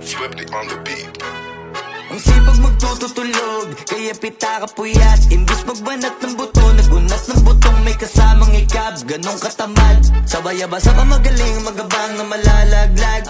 Swifty on the beat. Ang sipag magtututulog, kaya pita ka puyat. Imbis magbanat ng buto, nagunat ng butong may kasamang ikab. Ganong katamad, sabay-abasa ka magaling, magabang na malalaglag.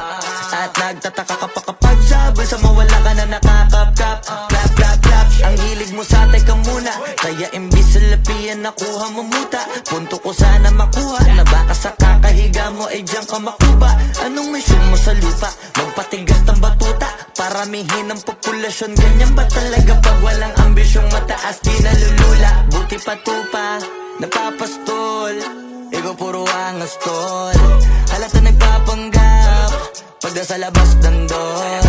At nagtataka ka pa kapag sabay sa mawala ka na nakakapkap. Clap, clap, clap, ang hilig mo sa tay ka muna. Kaya imbis sa lapian nakuha mo muta. Punto ko sana makuha, na baka sa kakahiga mo ay diyan ka makuba. Anong mission mo sa lupa? Magpatigas ng batuta, paramihin ang populasyon. Ganyan ba talaga pag walang ambisyong mataas? Di nalulula, buti patupa, napapastol. Ikaw puro angas tol, halata nagpapanggap pagda sa labas ng door.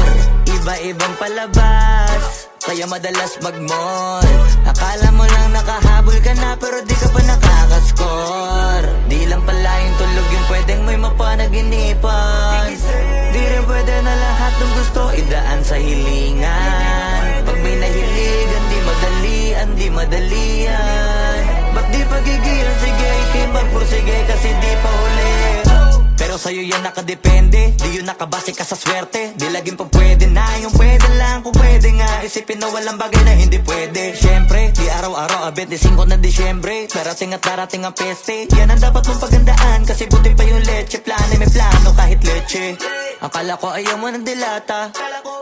Iba-ibang palabas, kaya madalas mag-mall. Akala mo lang nakahabol ka na, pero di ka pa nakakascore. Di lang pala yung tulog yung pwedeng may mapanaginipan. Di rin pwede na lahat ng gusto idaan sa hilingan. Pag may nahiligan, di madalian, di madalian. Ba't di pagigil? Sige, ikipagpursige kasi di pa huli. Pero sa'yo yan nakadepende, di yun nakabase ka sa swerte. Di laging pag pwede na, yung pwede lang kung pwede nga. Isipin na walang bagay na hindi pwede. Siyempre, di araw-araw, 25 na Disyembre. Darating at darating ang peste, yan ang dapat mong pagandaan. Kasi buti pa yung leche, plano may plano kahit leche. Akala ko ayaw mo ng dilata,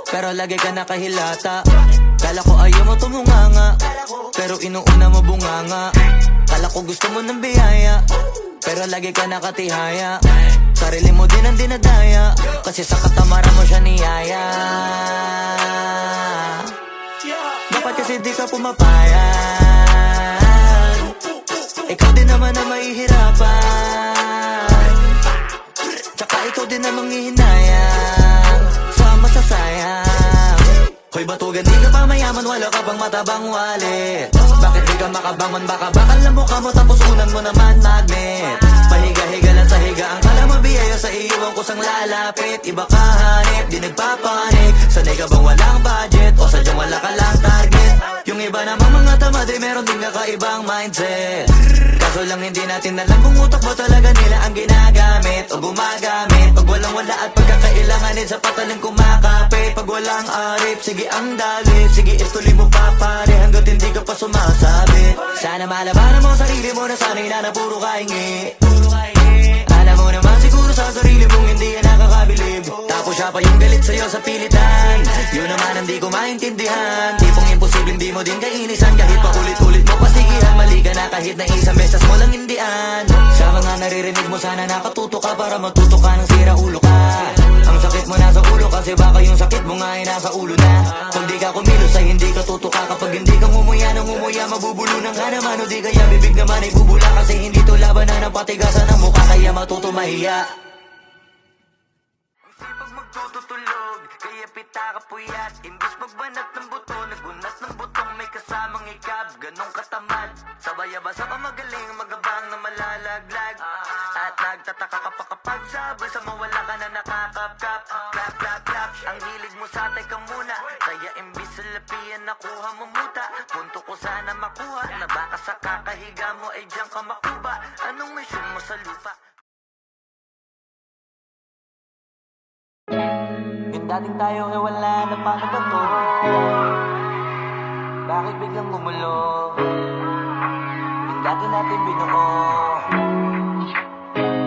pero lagi ka nakahilata. Kala ko ayaw mo tumunganga, pero inuuna mo bunganga. Kala ko gusto mo ng biyaya, pero lagi ka nakatihaya. Sarili mo din ang dinadaya, kasi sa katamaran mo siya niyaya. Dapat kasi di ka pumapayag, ikaw din naman ang mahihirapan. Tsaka ikaw din ang manghihinayang sa masasayang. Hoy batugan, di ka pa mayaman, wala ka pang matabang wallet. Bakit di ka makabangon, baka bakal na mukha mo tapos unan mo naman magnet. Pahiga-higa lang sa higaan, kala mabiyaya sa iyo ang kusang lalapit. Iba ka hanip, di nagpapanik. Sanay ka bang walang budget o sadyang wala ka lang target? Yung iba namang mga tamad ay meron din kakaibang mindset. Kaso lang hindi natin alam kung utak mo talaga nila ang ginagamit o gumagamit. Pag walang wala at pagkakailanganin sa pataling kumakapit. Pag walang arip, sige ang dali, sige ituloy mo pa pare hanggat hindi ka pa sumasabi. Sana malabanan mo sarili mo na sanay na puro kahingi. Alam mo naman siguro sa sarili mong hindi yan nakakabilib. Tapos siya pa yung galit sa'yo sa pilitan. Yun naman ang di ko maintindihan. Tipong imposible hindi mo din kainisan. Kahit pa ulit-ulit mo pasigihan, mali ka na kahit na isang beses mo lang hindian. Sa mga naririnig mo sana nakatuto ka para matuto ka ng sira ulo ka. Ang sakit mo nasa ulo kasi baka yung sakit mo nga ay nasa ulo na. Kung di ka kumilos ay hindi ka tutuka. Kapag hindi ka ngumuya ng ngumuya, mabubulunan ka naman. O di kaya bibig naman ay bubula. Kasi hindi to labanan ng patigasan ng mukha, kaya matuto mahiya. Ang sipag magtutulog, kaya pita ka puyat. Imbis magbanat ng buto, nagunat ng butong may kasamang ikab. Ganong katamad, sabay-abasa ka magaling, magabang na malalaglag. At nagtataka ka pa kapag sabay sa mawala ka na nakakapkap. Clap, clap, clap, ang hilig mo sa tay ka muna. Kaya imbis sa lapian nakuha mo muta. Punto ko sana makuha, na baka sa kakahiga mo ay diyan ka makuba. Anong mission mo sa lupa? Yung dating tayo ay wala na paano ba to? Bakit biglang gumulo? Yung dati natin binuo,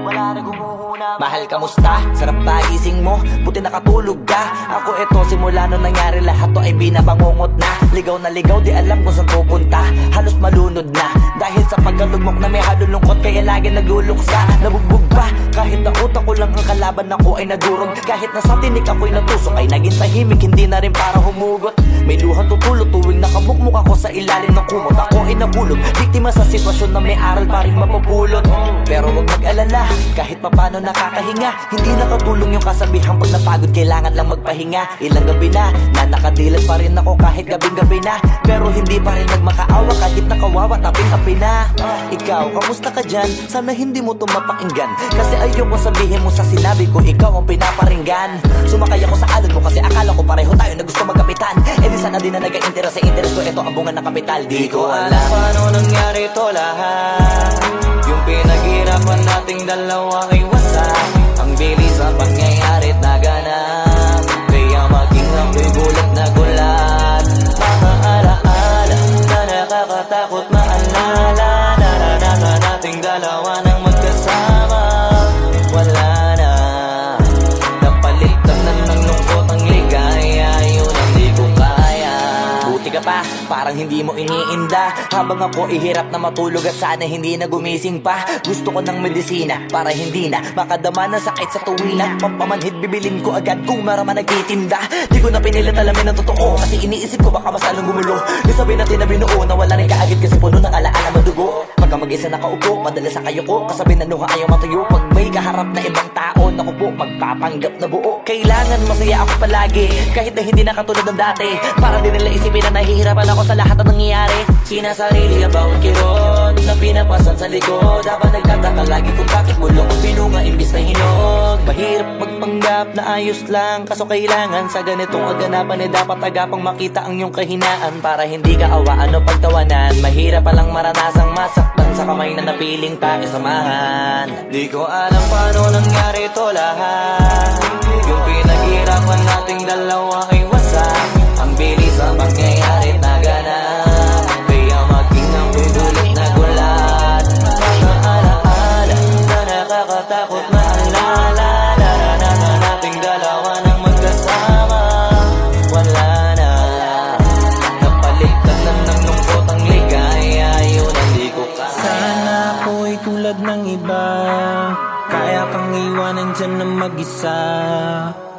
wala na gumuhuna. Mahal, kamusta? Sarap ba gising mo? Buti nakatulog ka. Ako eto, simula nung nangyari lahat to ay binabangungot na. Ligaw na ligaw, di alam kung saan pupunta. Halos malunod na dahil sa pagkalugmok na may halulungkot. Kaya lagi nagluluksa, nabugbog pa. Kahit na utak ko lang ang kalaban ako ay nagurog. Kahit na sa tinik ako'y natusok ay naging tahimik, hindi na rin para humugot. May luhan tutulog tuwing nakamukmuk ako sa ilalim ng kumot. Ako ay nabulog, biktima sa sitwasyon na may aral pa rin mapupulot. Pero wag mag-alala, kahit papano nakakahinga. Hindi nakatulong yung kasabihan, pag napagod kailangan lang magpahinga. Ilang gabi na nakadilat pa rin ako kahit gabing-gabi na. Pero hindi pa rin nagmakaawa kahit nakawawa taping-api na. Ikaw, kamusta ka dyan? Sana hindi mo tumapakinggan, kasi ayoko sabihin mo sa sinabi ko ikaw ang pinaparinggan. Sumakay ako sa alon mo kasi akala ko pareho tayo na gusto magkapitan. E di sana din na nag-interest sa interest ko, ito ang bunga ng kapital. Di ko alam paano nangyari to lahat. Yung pinaghirapan nating dalawa ay wasak. Ang bilis ang pangyayari't naganap, kaya ka pa, parang hindi mo iniinda. Habang ako ihirap na matulog at sana hindi na gumising pa. Gusto ko ng medisina para hindi na makadama ng sakit sa tuwina. Pampamanhid bibilin ko agad kung marama nagtitinda. Di ko na pinilit alamin ang totoo, kasi iniisip ko baka mas lalong gumulo. Isabi natin na binuo na wala rin kaagad kasi puno ng alaala madugo. Pagka mag-isa nakaupo, madalas sa kayo ko, kasabi na luha ayaw matuyo. Pag may kaharap na ibang tao, naku po, magpapanggap na buo. Kailangan masaya ako palagi, kahit na hindi na katulad ng dati. Para din nila isipin na nahihirapan ako sa lahat ng nangyayari. Sinasarili ang bawat kirot na pinapasan sa likod. Habang nagtataka lagi kung bakit mulo ko pinunga imbis na hinog. Mahirap magpanggap na ayos lang, kaso kailangan sa ganitong aganapan dapat agapang makita ang iyong kahinaan. Para hindi ka awaan o pagtawanan, mahirap palang maranasang masaktan sa kamay na napiling pakisamahan. Di ko alam paano nangyari ito lahat. Yung pinaghirapan nating dalawa ay wasak. Ang bilis ang pangyayari na ganap, kaya maging ang pidulit na gulat. Mga alaala na nakakatakot na alala. Naranasan nating dalawa ng magkasama. Wala na, napalitan na ng lungkot ang ligaya. Yun ang di ko kaya. Sana ako'y tulad ng iba, kaya kang iwanan dyan ng mag-isa.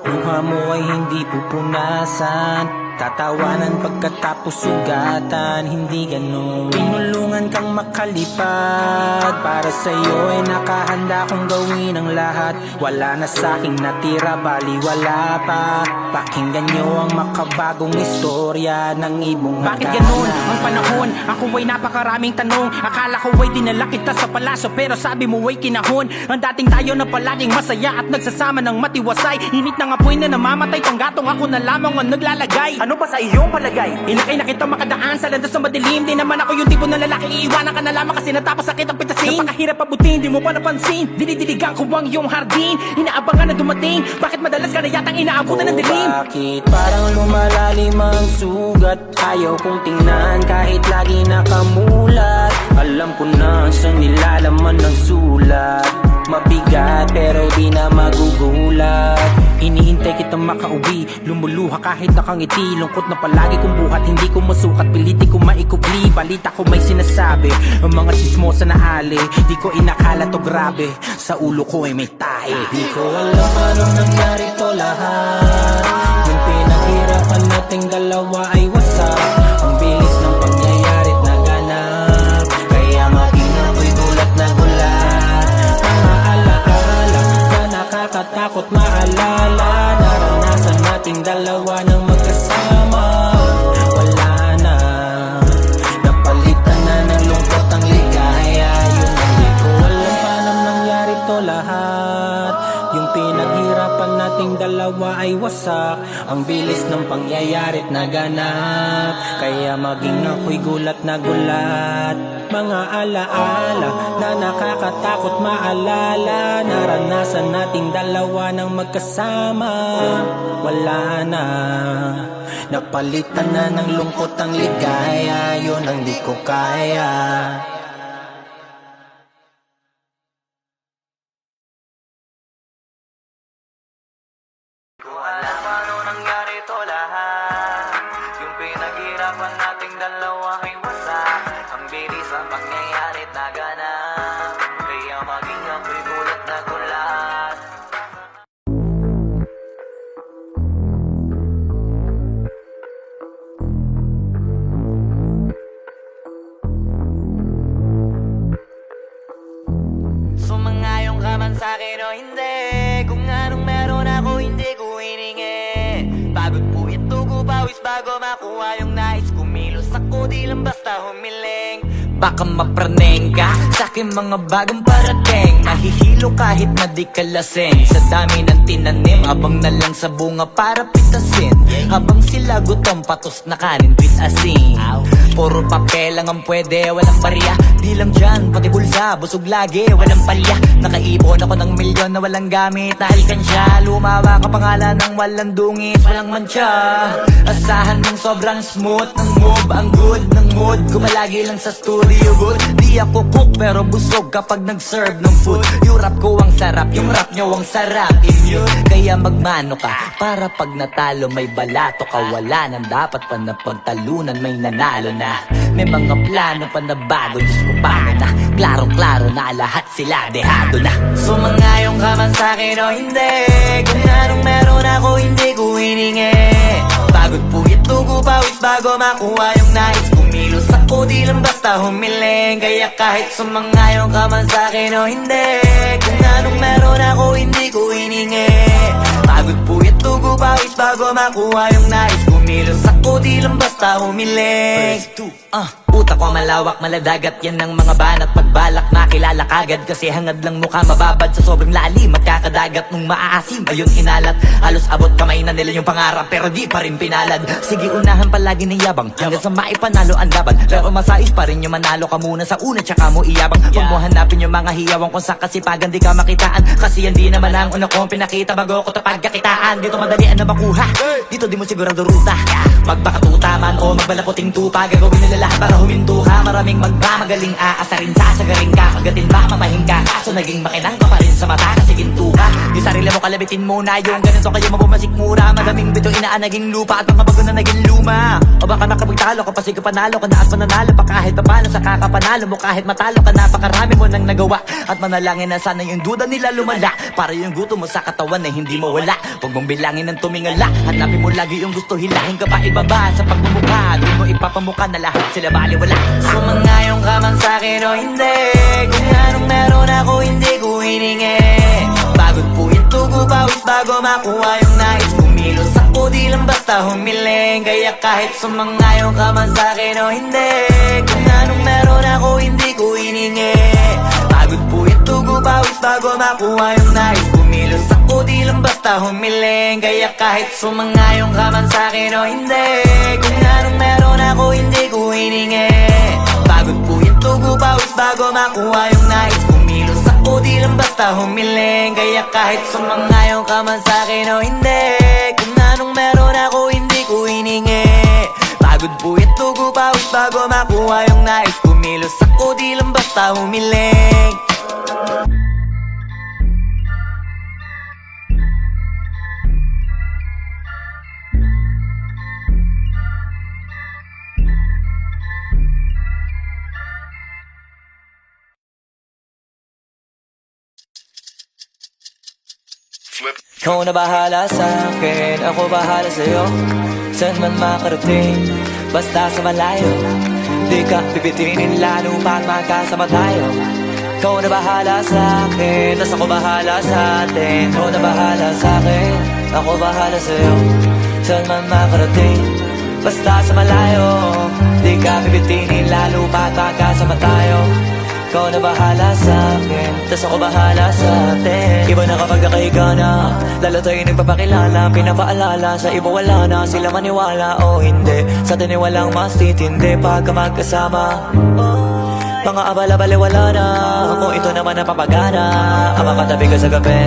Luha mo ay hindi pupunasan, tatawanan pagkatapos sugatan. Hindi ganun, tinulungan kang makalipad. Para sa'yo ay nakahanda kong gawin ang lahat. Wala na sa'king natira, bali wala pa. Pakinggan nyo ang makabagong istorya ng ibong Bakit ganun ang panahon? Ako ay napakaraming tanong. Akala ko ay dinala kita sa palaso, pero sabi mo ay kinahon. Ang dating tayo na palaging masaya at nagsasama ng matiwasay. Init ng apoy na namamatay, panggatong ako na lamang ang naglalagay. Ano ba sa iyong palagay? Inakay na kita makadaan sa landas sa madilim. Di naman ako yung tipo na lalaki, iiwanan ka na lamang kasi natapos sakit ang pitasin. Napakahirap abutin, di mo pa napansin. Dinidiligan ko ang iyong hardin, inaabangan na dumating. Bakit madalas ka na yatang inaabutan ng dilim? Bakit parang lumalalim ang sugat? Ayaw kong tingnan kahit lagi nakamulat. Alam ko na sa nilalaman ng sulat. Mabigat pero di na magugulat. Hinihintay kitang makauwi, lumuluha kahit nakangiti. Lungkot na palagi kong buhat, hindi ko masukat. Piliti ko maikubli, balita ko may sinasabi. Ang mga chismosa na ali, di ko inakala to grabe. Sa ulo ko ay may tae. Di ko alam paano nangyari to lahat. Yung pinaghirapan nating dalawa ay wasak. Ang bilis ng pangyayari na ganap, kaya maging ako'y gulat na gulat. Mga alaala na nakakatakot maalala. Naranasan nating dalawa ng magkasama. Wala na, napalitan na ng lungkot ang ligaya. Yun ang di ko alam paano nangyari to lahat. Yung pinaghirapan nating dalawa ay wasak. Ang bilis ng pangyayari't naganap, kaya maging ako'y gulat na gulat. Mga alaala na nakakatakot maalala. Naranasan nating dalawa ng magkasama. Wala na, napalitan na ng lungkot ang ligaya. Yun ang di ko kaya. Ko alam paano nangyari to lahat. Yung pinaghirapan nating dalawa ay wasak. Ang bilis ang pangyayari na ganap, kaya maging ako'y gulat na gulat. Sumangayong ka man sa'kin o hindi, kung anong meron ako hindi ko hiningi. Pagod po ito ko pawis bago makuha yung nais. Kumilos ako di lang basta humiling. Baka mapraneng ka sa'kin mga bagong parating. Mahihilo kahit na di ka lasing. Sa dami ng tinanim, abang na lang sa bunga para pitasin. Habang sila gutom patos na kanin with asin. Puro papel lang ang pwede, walang barya. Di lang dyan, pati bulsa, busog lagi, walang palya. Nakaipon ako ng milyon na walang gamit na alkansya. Lumawa ka pangalan ng walang dungis, walang mancha. Asahan ng sobrang smooth ng move, ang good ng mood ko malagi lang sa studio good. Di ako cook pero busog kapag nag-serve ng food. Yung rap ko ang sarap, yung rap nyo ang sarap yun. Kaya magmano ka para pag natalo may balato ka. Wala nang dapat pa na pagtalunan, may nanalo na. May mga plano pa na bago, Diyos ko paano na. Klarong-klaro na lahat sila dehado na. Sumangayong ka man sa'kin o hindi, kung anong meron ako hindi ko hiningi. Pagod puyat tugo pawis bago makuha yung nais. Kumilos ako di lang basta humiling. Kaya kahit sumangayong ka man sa'kin o hindi, kung anong meron ako hindi ko hiningi. Pagod puyat tugo pawis bago makuha yung nais. Kumilos ako di lang basta humiling. Utak ko malawak, maladagat yan ng mga banat. Pagbalak makilala kagad kasi hangad lang mukha mababad sa sobrang lalim at kakadagat nung maaasim. Ayun inalat, halos abot kamay na nila yung pangarap pero di pa rin pinalad. Sige unahan palagi ng yabang hanggang sa maipanalo ang laban. Pero masais pa rin yung manalo ka muna sa una tsaka mo iyabang. Huwag mo hanapin yung mga hiyawang kung sa kasipagan di ka makitaan. Kasi yan di naman ang una kong pinakita bago ko tapagkakitaan. Dito madalian na makuha, dito di mo sigurado ruta. Magpakatuta man o magbalaputing tupa, gagawin nila lahat para huminto ka. Maraming magmamagaling aasarin sasagaring ka. Kagatin ba mamahing ka, kaso naging makinang ka pa rin sa mata kasi ginto ka. Yung sarili mo kalabitin muna yung ganito kayo mabumasik mura. Madaming bito inaan naging lupa at mga bago na naging luma. O baka makapagtalo ka pa sige panalo ka na at mananalo pa kahit papano sa kakapanalo mo. Kahit matalo ka napakarami mo nang nagawa at manalangin na sana yung duda nila lumala para yung gutom mo sa katawan na hindi mawala. Huwag mong bilangin ng tumingala, hanapin mo lagi yung gusto, hilahin ka pa ibaba sa pagmumukha. Di mo ipapamuka na lahat sila baliwala. Sumangayong ka man sa'kin o hindi, kung anong meron ako hindi ko hiningi. Pagod puyat tugo pawis bago makuha yung nais. Kumilos ako di lang basta humiling. Kaya kahit sumangayong ka man sa'kin o hindi, kung anong meron ako hindi ko hiningi. Pagod puyat tugo pawis bago makuha yung nais. Kumilos ako di lang basta humiling. Kaya kahit sumangayong ka man sa'kin o hindi, kung anong meron ako hindi ko hiningi. Pagod puyat tugo pawis bago makuha yung nais. Kumilos ako di lang basta humiling. Kaya kahit sumangayong ka man sa'kin o hindi, kung anong meron ako hindi ko hiningi. Pagod puyat tugo pawis bago makuha yung nais. Kumilos ako di lang basta humiling. Ikaw na bahala sa'kin, ako bahala sa'yo. Saan man makarating, basta sa malayo. Di ka pipitinin lalo pag magkasama tayo. Ikaw na bahala sa'kin, tas ako bahala sa'tin. Ikaw na bahala sa'kin, ako bahala sa'yo. Saan man makarating, basta sa malayo. Di ka pipitinin lalo pag magkasama tayo. Ikaw na bahala sa'kin, tas ako bahala sa'tin. Iba na kapag nakahiga na, lalo tayo nagpapakilala. Pinapaalala sa iba wala na, sila maniwala o hindi. Sa atin ay walang mas titindi pagka magkasama. Mga abala-bali wala na, kung ito naman ang papagana. Ang makatabi ka sa gabi,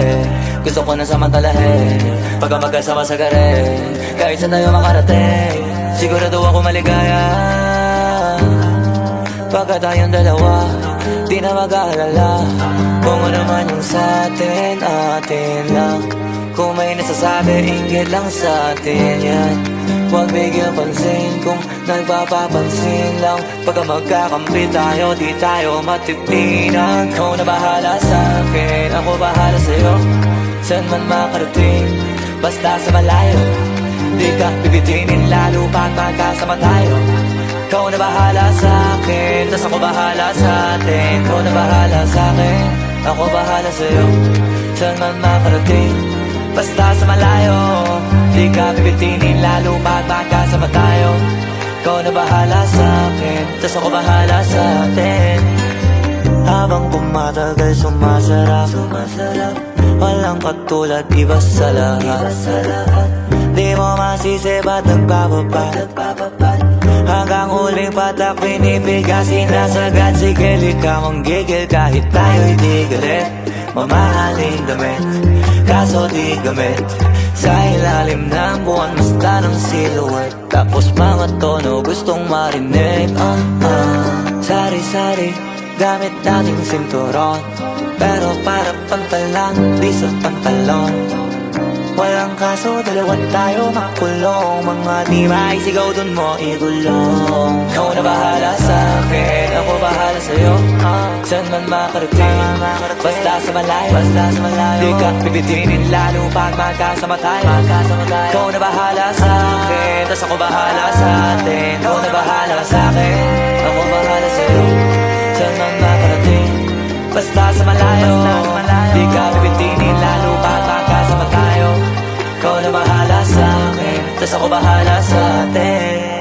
gusto ko na samantalahin. Pagka magkasama sa gare, kahit saan tayo makarating, sigurado ako maligaya. Pagka tayong dalawa, di na mag-aalala kung ano man yung sa'tin, atin lang. Kung may nasasabi, inggit lang sa'tin yan. Huwag bigyan pansin kung nagpapapansin lang. Pagka magkakampi tayo, di tayo matitinan. Ikaw na bahala sa'kin, ako bahala sa'yo. Saan man makarating, basta sa malayo. Di ka pipitinin lalo pag magkasama tayo. Ikaw na bahala sa'kin, tas ako bahala sa'tin. Ikaw na bahala sa'kin, ako bahala sa'yo. Saan man makarating, basta sa malayo. Di ka pipitinin lalo pag magkasama tayo. Ikaw na bahala sa'kin, tas ako bahala sa'tin. Habang tumatagal sumasarap, walang katulad, iba sa lahat. Di mo masisi ba't nagpapapad. Hanggang huling patak pinipigas, sinasagad. Sige lika mong gigil kahit tayo'y di galit. Mamahaling damit, kaso di gamit. Sa ilalim ng buwan basta ng silhouette. Tapos mga tono gustong marinig. Sari-sari gamit nating sinturon, pero para pantalan, di sa pantalon. Walang kaso, dalawa tayo makulong. Mga di maisigaw dun mo igulong. Ikaw na bahala sa'kin, ako bahala sa'yo. Saan man makarating, basta sa malayo. Di ka bibitinin lalo pag magkasama tayo. Ikaw na bahala sa'kin, tas ako bahala sa'tin. Ikaw na bahala sa'kin, ako bahala sa'yo. Saan man makarating, basta sa malayo. Di ka bibitinin lalo pag magkasama tayo. Ikaw na bahala sa'kin, tas ako bahala sa'tin.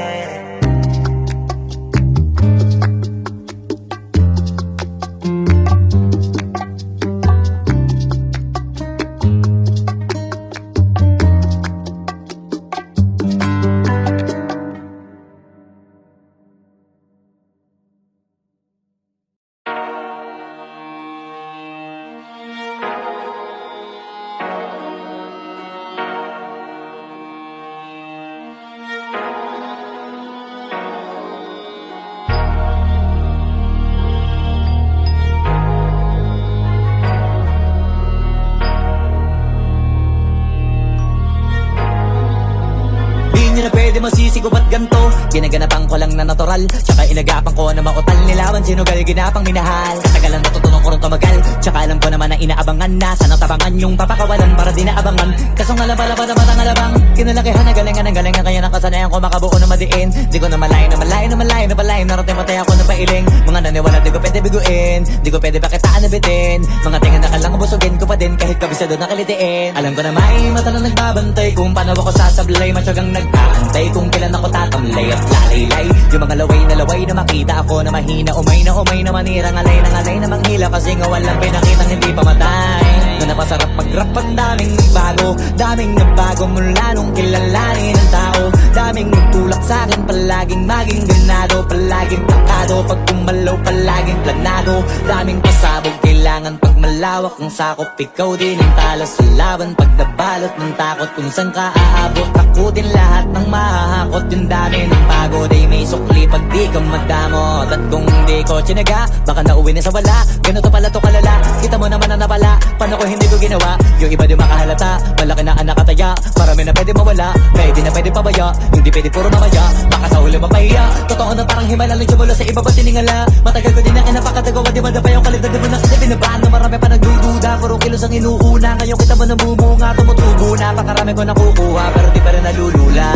Masisigo ba't ganto? Ginaganapan ko lang na natural, tsaka inagapan ko na mautal nilawan. Sinugal ginapang minahal, katagalan natutunan ko rin tumagal. Tsaka alam ko naman na inaabangan na sana tabangan yung papakawalan para di naabangan. Kasong alaba-laba na matang alabang kinalakihan na galingan ng galingan, kaya nakasanayan ko makabuo na madiin. Di ko na malayo na malayo na malayo na palayo, narating matay ako na pailing. Mga naniwala di ko pwede biguin, di ko pwede pakitaan na bitin. Mga tinga na kalang busugin ko pa din kahit kabisado na kalitiin. Alam ko na may mata na nagbabantay kung paano ako sasablay, matyagang nag-aantay kung kailan ako tatamlay at lalaylay. Yung mga laway na makita ako na mahina, umay na manira, ngalay na manghila, kasi nga walang pinakitang hindi pamatay. Na napasarap mag-rap, ang daming nagbago mula nung kilalanin ng tao. Daming nagtulak sa'kin, palaging maging ganado, palaging takado, pag kumalaw palaging planado. Daming pasabog, kailangan pag malawak ang sakop. Ikaw din ang talo sa laban, pag nabalot ng takot kung saan ka aabot. Takutin lahat ng mahahakot, yung dami ng pagod ay may sukli pag di ka magdamot. At kung di ko tsinaga, baka nauwi na sa wala. Ganito pala to kalala, kita mo naman na napala. Paano ko hindi ko ginawa, yung iba di makahalata. Malaki na anak kataya, marami na pwede mawala, pwede na pwede pabaya, hindi pwede puro mamaya, baka sa huli mapahiya. Totoo na parang himala lang mula sa iba ba tiningala. Matagal ko din na kinapakatagawa, di madapa yung kalidad. Di mo nakita binabaan na marami pa nagdududa, puro kilos ang inuuna. Ngayon kita mo nabumunga, tumutubo na, pakarami ko nakukuha, pero di pa rin nalulula.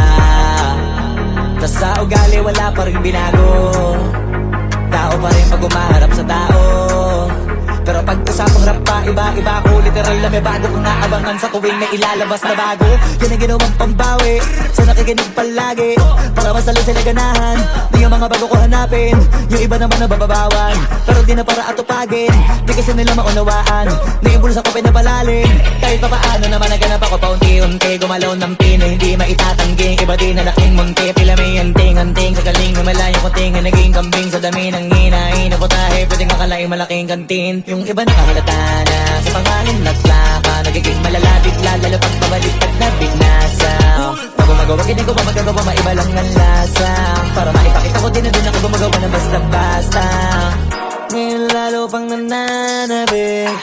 Tas sa ugali wala pa rin binago, tao pa rin pag umaharap sa tao. Pero pag usapang rap pa, iba ako, literal na may bago kong naabangan sa tuwing may ilalabas na bago. Yan ang ginawang pambawi, so nakikinig palagi, para masalo sila ganahan. Di yung mga bago ko hanapin, yung iba naman nabababawan, pero di na para atupagin, di kasi nila maunawaan. Naimbulsa ko pinapalalim, kahit pa paano naman naganap ako paunti-unti. Gumalaw ng pino, hindi maitatangging, iba din na laking munti. Pila may anting-anting, sa galing may malayong kuting, naging kambing sa dami ng hinahin. Naputahe, pwedeng akalaing malaking kantin. Yung iba nakahalata na sa pangalan naglaka, nagiging malala bigla, lalo pag pabaliktad na binasa. Pag gumagawa, hindi ko pa magagawa, maiba lang ang lasa. Para maipakita ko din na din ako gumagawa na basta-basta. Ngayon lalo pang nananabik,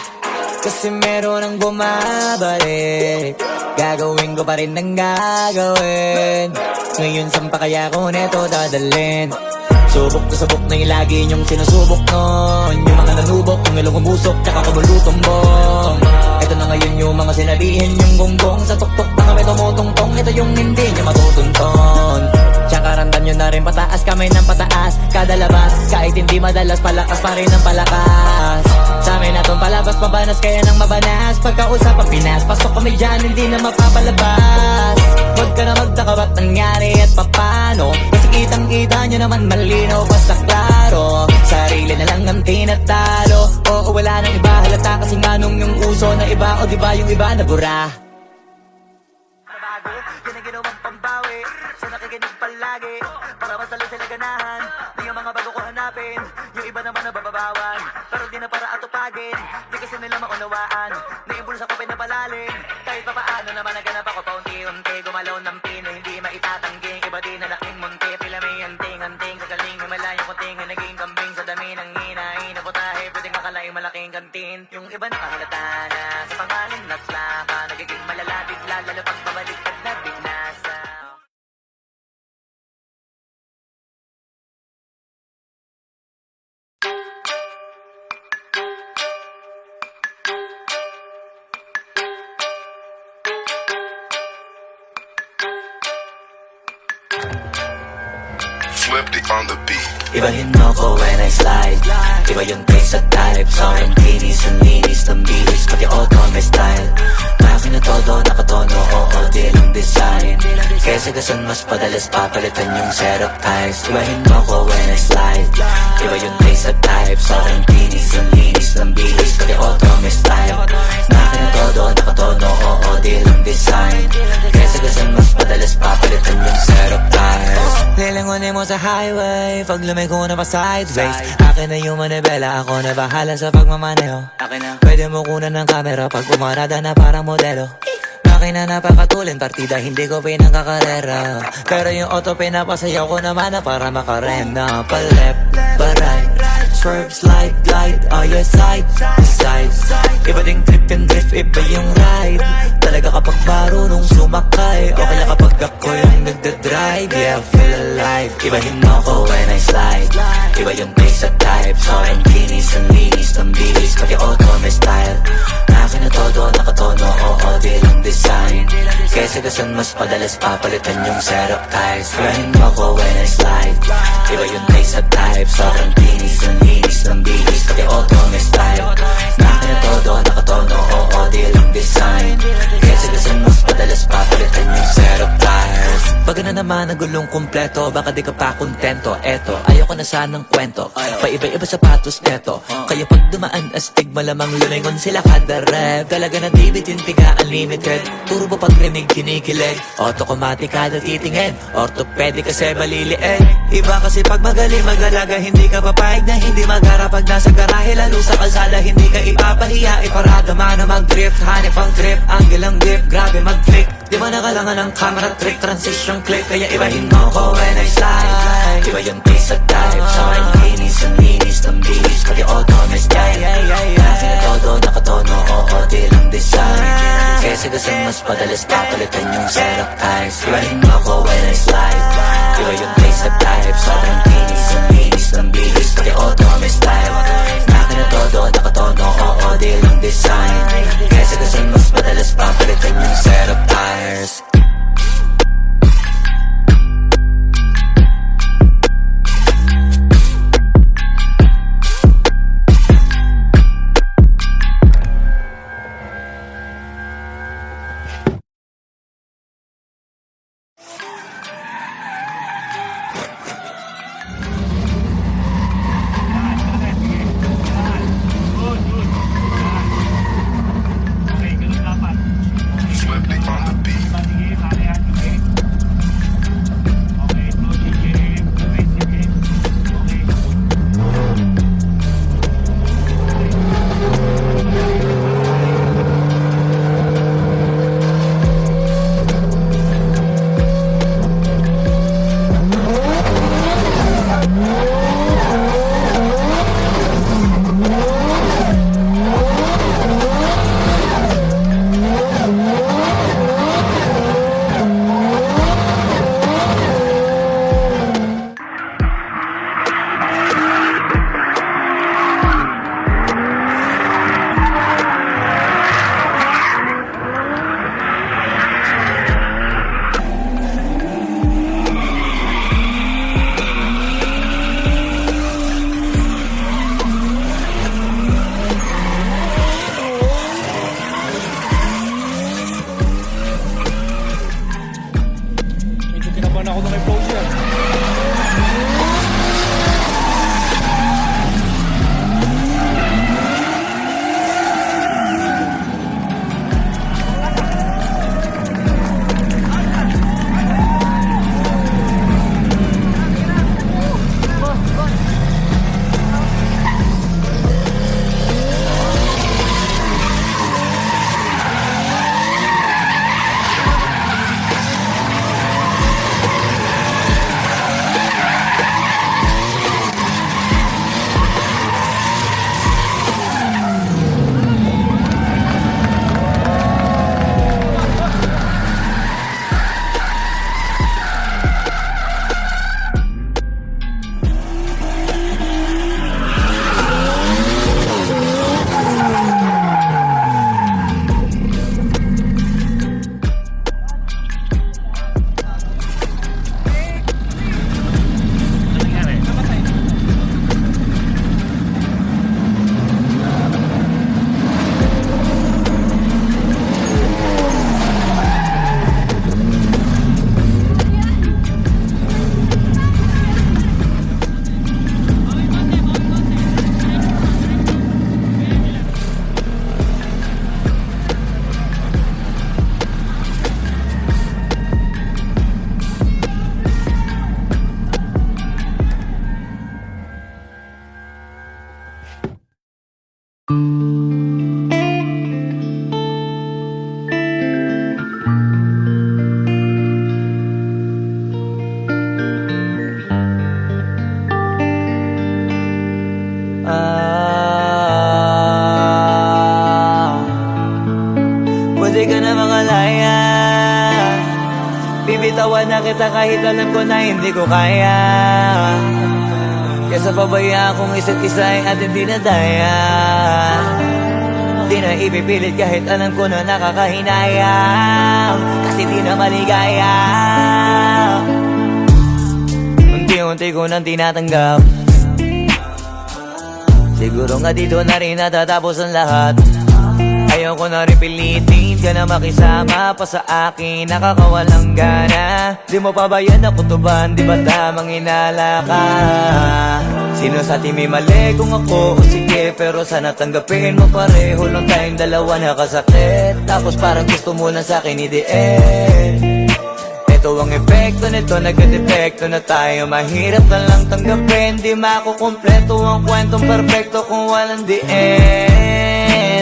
kasi meron ang bumabalik. Gagawin ko pa rin ang gagawin. Ngayon saan pa kaya ko neto dadalhin? Subok na subok na yung lagi niyong sinusubok nun. Yung mga nanubok, yung ilong umusok, tsaka kumulutumbong. Ito na ngayon yung mga sinabihin yung gonggong. Sa tuktok na kami tumutungtong, ito yung hindi niya matutunton. Tsaka ramdam nyo na rin pataas, kamay ng pataas kada labas, kahit hindi madalas, palakas pa rin ang palakas. Sa amin na tong palabas, mabanas kaya nang mabanas. Pagkausap ang Pinas, pasok kami dyan, hindi na mapapalabas. Huwag ka na magtaka ba't nangyari at papano, kasi kitang-kita nyo naman malinaw basta klaro. Sarili na lang ang tinatalo, oo wala nang iba halata, kasi nga nung yung uso na iba, o diba yung iba na bura. Nabago, yan ang ginawang pambawi, so nakikinig palagi, para masalo sila ganahan. Di yung mga bago ko hanapin, yung iba naman nabababawan, pero di na para atupagin, di kasi nila maunawaan. Naimbulsa ko pinapalalim, kahit pa paano naman naganap ako. Swifty on the beat. Ibahin mo ko when I slide. Iba yung taste at type. Sa akin kinis ang linis ng bilis. Pati auto may style. Akin na todo, nakatono, oo, di lang design. Kesa gasan mas padalas papalitan yung setup ties. Ibahin mo ko when I slide. Iba yung taste at type. Sa akin kinis ang linis ng bilis. Pati auto may style. Akin na todo, nakatono, oo, di lang design. Kesa gasan mas padalas papalitan yung setup ties. Lilangunin mo sa highway. Pag lumiko na pa sideways. Akin na yung manibela. Ako na bahala sa pagmamaneho. Pwede mo kunan ng camera pag umarada na parang modelo. Akin na napakatulin, partida hindi ko pinangkakarera. Pero yung auto pinapasayaw ko naman na para makarena. Pa left, pa right, swerve, slide, glide. Oh yeah, side to side. Iba ding trip and drift, iba yung ride. Talaga kapag marunong sumakay. Okay lang kapag ako yung nagdadrive. Yeah, feel alive. Ibahin mo ko when I slide. Iba yung pace at type. So I'm kinis ang linis ng bilis. Pati auto may style. Akin na todo, nakatono, oo, di lang design. Kesa gasan mas padalas papalitan yung setup ties. Ibahin mo ko when I slide. Iba yung pace at type. So I'm kinis ang linis ng bilis. Pati auto may style. Akin na todo, nakatono, oo, di lang design. Kesa gasan mas padalas papalitan yung setup ties. Pag na naman ang gulong kumpleto, baka di ka pa kontento. Eto, ayoko na sanang kwento. Paiba-iba sapatos neto. Kaya pag dumaan astig, malamang lumingon sila kada rep. Talaga na di bitintiga unlimited. Turbo pag rinig kinikilig. Automatic kada titingin. Orthopedic kasi maliliit. Iba kasi pag magaling mag-alaga, hindi ka papayag na hindi magara. Pag nasa garahe lalo sa kalsada, hindi ka ipapahiya. Iparada man na mag-drift, hanip ang trip. Angle ang dip, grabe mag-flick. Di ba nakalangan ng camera trick, transition click. Kaya ibahin mo ko when I slide. Iba yung pace at type. Sa akin kinis ang linis ng bilis. Pati auto may style. Akin na todo, nakatono, oo, di lang design. Kesa gasan mas padalas papalitan yung setup ties. Ibahin mo ko when I slide. Iba yung pace at type. Sa akin kinis ang linis ng bilis. Pati auto may style. Akin na todo, nakatono, oo, di lang design. Kesa gasan mas padalas papalitan yung setup ties. Swifty on the beat. Bibitawan na kita kahit alam ko na hindi ko kaya. Kesa pabayaan kung isa't isa ay ating dinadaya. Di na ipipilit kahit alam ko na nakakahinayang, kasi di na maligaya. Unti-unti ko nang tinatanggap. Siguro nga dito na rin natatapos ang lahat. Ayoko na rin pilitin ka na makisama pa sa akin, nakakawalang gana. Di mo pa ba yan nakutuban, di ba tamang inala ka? Sino sa atin may mali kung ako o sige, pero sana tanggapin mo pareho lang tayong dalawa nakasakit. Tapos parang gusto mo lang sa akin i-end. Ito ang epekto nito, nagka-depekto na tayo. Mahirap ka lang tanggapin, di makukumpleto ang kwentong perfecto kung walang the end.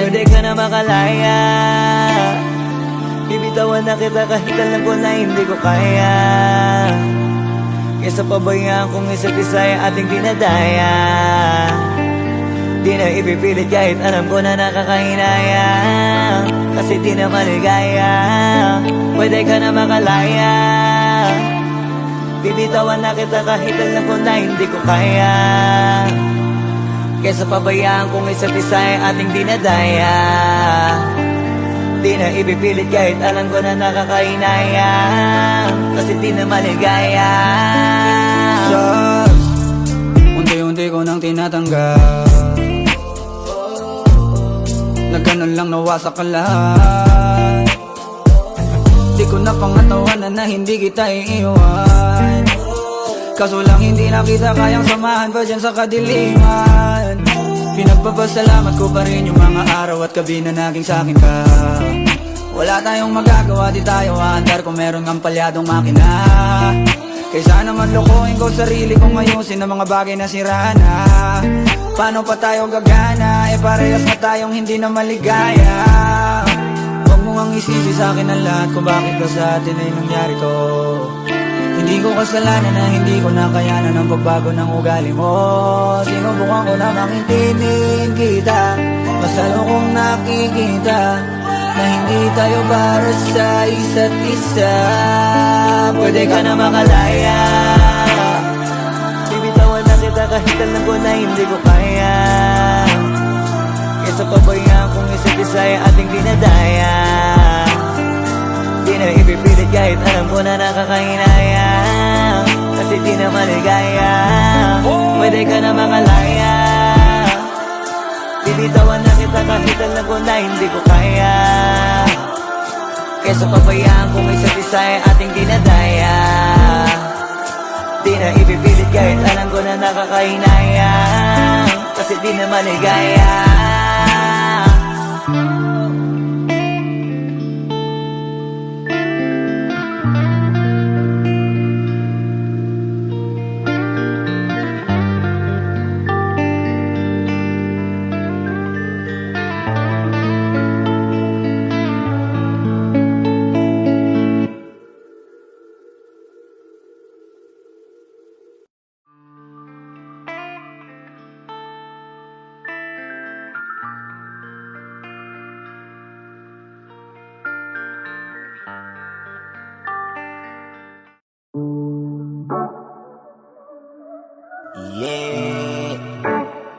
Pwede ka na makalaya, bibitawan na kita kahit alam ko na hindi ko kaya. Kesa pabayaan kung isa't isa ay ating dinadaya. Di na ipipilit kahit alam ko na nakakahinaya, kasi di na maligaya. Pwede ka na makalaya, bibitawan na kita kahit alam ko na hindi ko kaya. Kesa pabayaan kung isa't isa ay ating dinadaya. Di na ipipilit kahit alam ko na nakakahinaya, kasi di na maligaya. Just unti-unti ko nang tinatanggap. Na ganun lang nawasak ka lahat. Di ko na pangatawanan na hindi kita iiwan. Kaso lang hindi na kita kayang samahan pa dyan sa kadiliman. Pinagpapasalamat ko pa rin yung mga araw at gabi na naging sa'kin ka. Wala tayong magagawa, di tayo aandar kung meron ng palyadong makina. Kaysa naman lokohin ko sarili kong ayusin ang mga bagay na sira na. Paano pa tayo gagana, parehas na tayong hindi na maligaya. Huwag mo ngang isisi sa'kin ang lahat kung bakit ba sa atin ay nangyari to. Hindi ko kasalanan na hindi ko nakayanan ang pagbago ng ugali mo. Sinubukan ko na makintindihin kita, mas lalo kong nakikita na hindi tayo para sa isa't isa. Pwede ka na makalaya, bibitawan na kita kahit alam ko na hindi ko kaya. Kesa pabayaan kung isa't isa ay ating dinadaya. Di na ipipilit kahit alam ko na nakakahinaya, kasi di na maligaya. Pwede ka na makalaya, bibitawan na kita kahit alam ko na hindi ko kaya. Kesa pabayaan kung isa't isa ay ating dinadaya. Di na ipipilit kahit alam ko na nakakahinaya, kasi di na maligaya. Yeah,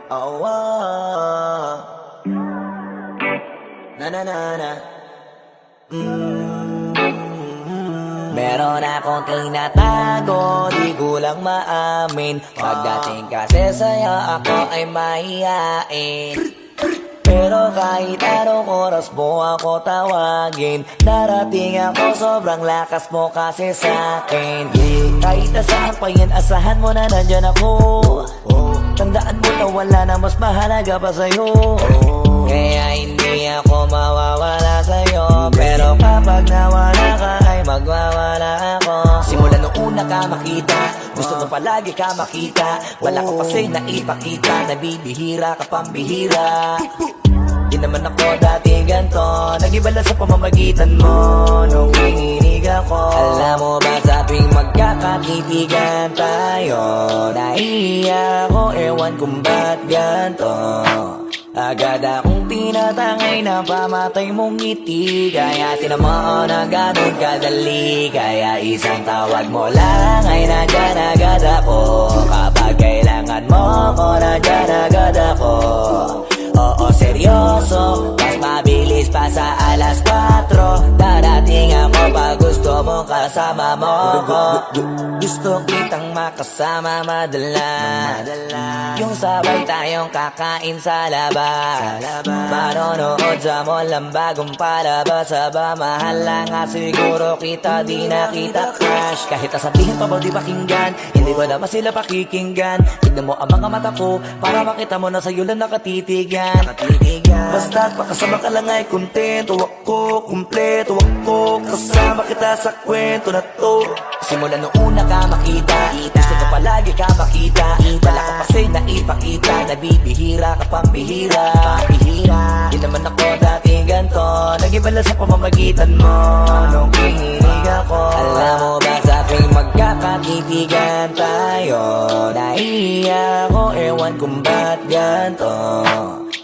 oh, oh. Na na na na. Meron akong tinatago, di ko lang maamin. Pagdating kasi sa'yo ako ay mahihain. Pero kahit anong oras mo ako tawagin, darating ako, sobrang lakas mo kasi sa'kin. Kahit nasaan pa yan, asahan mo na nandyan ako. Tandaan mo na wala na mas mahalaga pa sa'yo. Kaya hindi ako mawawala sa'yo, pero kapag nawala ka ay magwawala ako. Simula nung una ka makita, gusto mo palagi ka makita. Wala ko kasi naipakita, nabibihira ka pambihira. Di naman ako dati ganto, nag-iba lang sa pamamagitan mo nung kininig ako. Alam mo ba sa tuwing magkakakitigan tayo, nahiya ako, ewan kung ba't ganto. Agad akong tinatangay na pamatay mong ngiti. Kaya tinamaan na ganun kadali. Kaya isang tawag mo lang ay nandyan agad ako. Kapag kailangan mo ko, nandyan agad ako. Oo, seryoso, mas mabilis pa sa alas 4. Darating ako pag gusto mo kasama mo ko. Gusto kitang makasama madalas. Yung sabay tayong kakain sa labas. Manonood sa mall ang bagong palabas. Aba, mahal lang nga siguro kita, di na kita crush. Kahit sabihin pa ba di pakinggan, hindi ko naman sila pakikinggan. Tignan mo ang mga mata ko, para makita mo na sa'yo lang nakatitigan. Basta't makasama ka lang ay kontento ako, kumpleto ako. Kasama kita sa kwento na to. Simula nung una ka makita, gusto ko palagi ka makita. Wala ka kasi naipakita, nabibihira ka pang bihira. Di naman ako dating ganto, nag-ibala sa pamamagitan mo nung kinilig ako. Alam mo ba sa tuwing magkakatipigan tayo, naiiyak ako, ewan kung ba't ganto.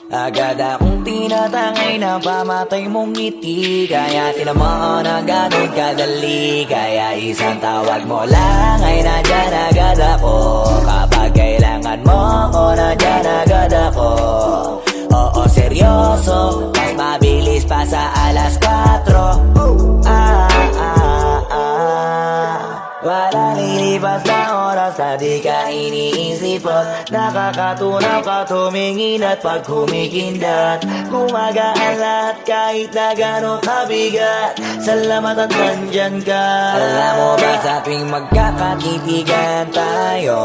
Agad akong tinatangay na pamatay mong ngiti. Kaya tinamaan na ganun kadali. Kaya isang tawag mo lang ay nandyan agad ako. Kapag kailangan mo ko, nandyan agad ako. Oo, seryoso, mas mabilis pa sa alas 4. Wala lilipas na oras na di ka iniisipot. Nakakatunaw ka tumingin at pag humikindat, gumagaan lahat kahit na gano'ng kabigat. Salamat at nandyan ka. Alam mo ba sa tuwing magkakatipigan tayo,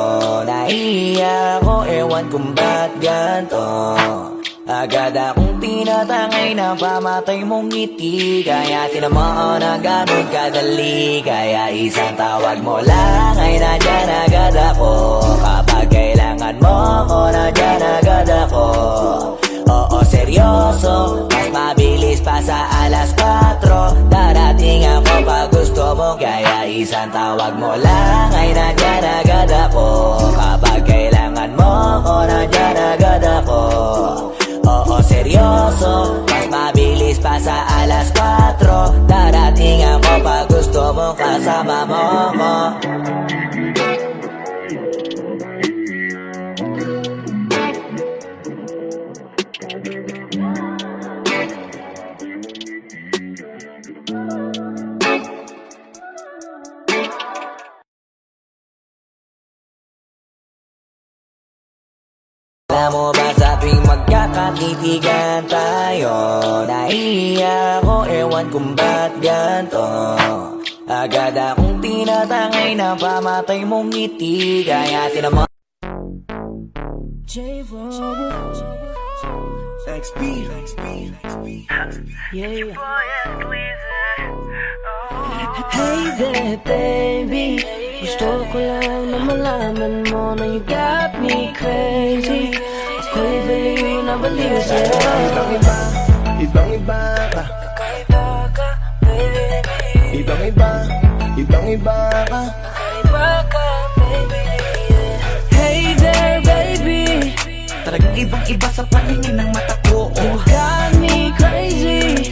naiiyak ako, ewan kung ba't ganto. Agad akong tinatangay na pamatay mong ngiti. Kaya tinamaan na ganun kadali. Kaya isang tawag mo lang ay nandyan agad ako. Kapag kailangan mo ko, nandyan agad ako. Oo, seryoso, mas mabilis pa sa alas 4. Darating ako pag gusto mo. Kaya isang tawag mo lang ay nandyan agad ako. Kapag kailangan mo ko, nandyan agad ako. Oo, seryoso, mas mabilis pa sa alas 4. Darating ako pag gusto mo kasama mo ko. Alam mo ba sa tuwing magkakatipigan tayo, naiiyak ako, ewan kung ba't ganto. Agad akong tinatangay na pamatay mong ngiti. Kaya tinamaan XP. Yeah. Hey there, baby. Gusto ko lang na malaman mo na you got me crazy. Ako'y baliw na baliw sa'yo. Ibang-iba, ibang-iba ka. Kakaiba ka, baby. Ibang-iba, ibang-iba ka. Kakaiba ka, baby. Hey there, baby. Talagang ibang-iba sa paningin ng mata ko. You got me crazy.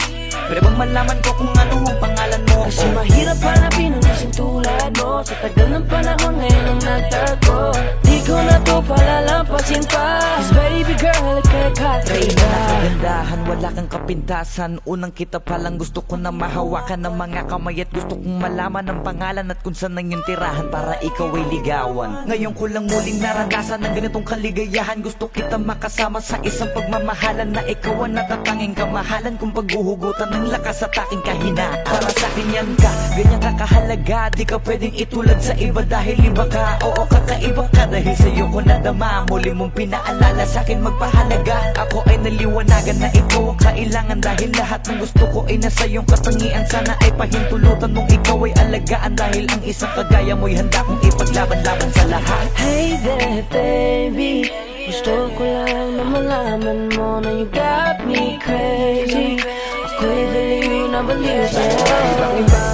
Pwede bang malaman ko kung ano ang pangalan mo? Kasi mahirap hanapin ang kasing tulad mo. Sa tagal ng panahon ngayon ang nagtago. Di ko na to palalampasin pa. Cause baby girl, ika'y kakaiba. Kagandahan, wala kang kapintasan. Unang kita palang gusto ko na mahawakan ng mga kamay. At gusto kong malaman ang pangalan at kung saan ang iyong tirahan para ikaw ay ligawan. Ngayon ko lang muling naranasan ng ganitong kaligayahan. Gusto kita makasama sa isang pagmamahalan na ikaw ang natatanging kamahalan. Kung paghuhugutan ng lakas at aking kahinaan, para sa akin yan ka, ganyan ka kahalaga. Di ka pwedeng itulad sa iba dahil iba ka. Oo, kakaiba ka dahil sa'yo ko nadama. Muli mong pinaalala sa akin magpahalaga. Ako ay naliwanagan na ikaw ang kailangan. Dahil lahat ng gusto ko ay nasa iyong katangian. Sana ay pahintulutan mong ikaw ay alagaan. Dahil ang isang kagaya mo'y handa kong ipaglaban-laban sa lahat. Hey there, baby. Gusto ko lang na malaman mo na you got me crazy. Ako'y baliw na baliw sa'yo. Ibang-iba,